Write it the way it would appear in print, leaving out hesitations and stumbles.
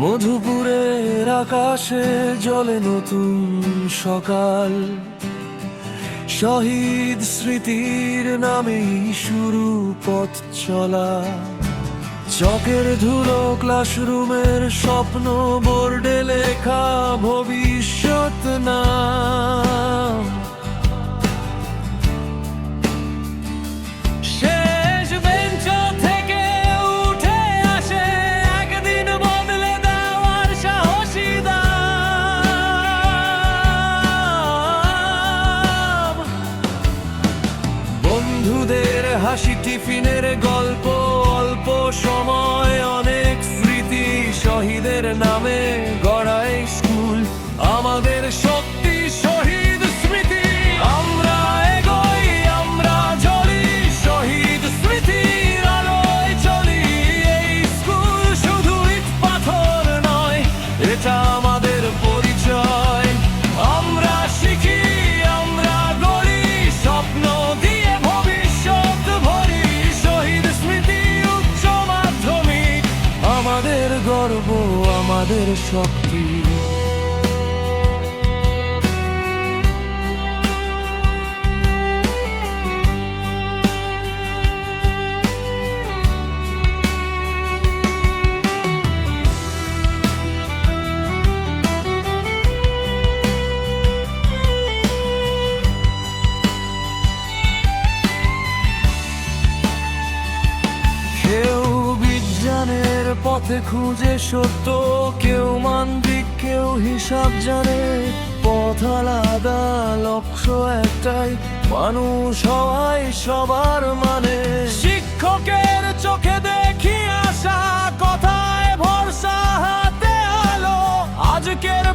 মধুপুরের আকাশে জ্বলে নতুন সকাল, শহীদ স্মৃতির নামেই শুরু পথ চলা। চকের ধুলো ক্লাসরুমের স্বপ্ন, বোর্ডে লেখা ভবিষ্যৎ নাম। শেষ বেঞ্চ থেকে উঠে আসে একদিন বদলে দেওয়ার সাহসী দাম। বন্ধুদের হাসি, টিফিনের গল্প, অল্প সময় অনেক স্মৃতি। শহীদের নামে গড়া এই স্কুল আমাদের শক্তি, শহীদ স্মৃতি। আমরা এগোই, আমরা জ্বলি, শহীদ স্মৃতির আলোয় চলি। এই স্কুল শুধু ইট পাথর নয়, এটা আমাদের পরিচয়। আমরা শিখি, আমরা গড়ি, স্বপ্ন দিয়ে ভবিষ্যৎ ভরি। শহীদ স্মৃতি উচ্চ মাধ্যমিক আমাদের গর্ব, আমাদের শক্তি। কেউ বিজ্ঞানের পথে খুঁজে সত্য, কেউ মানবিক, কেউ হিসাব জানে। পথ আলাদা, লক্ষ্য একটাই, মানুষ হওয়াই সবার মানে। শিক্ষকের চোখে দেখি আশা, কথায় ভরসা, হাতে আলো। আজকের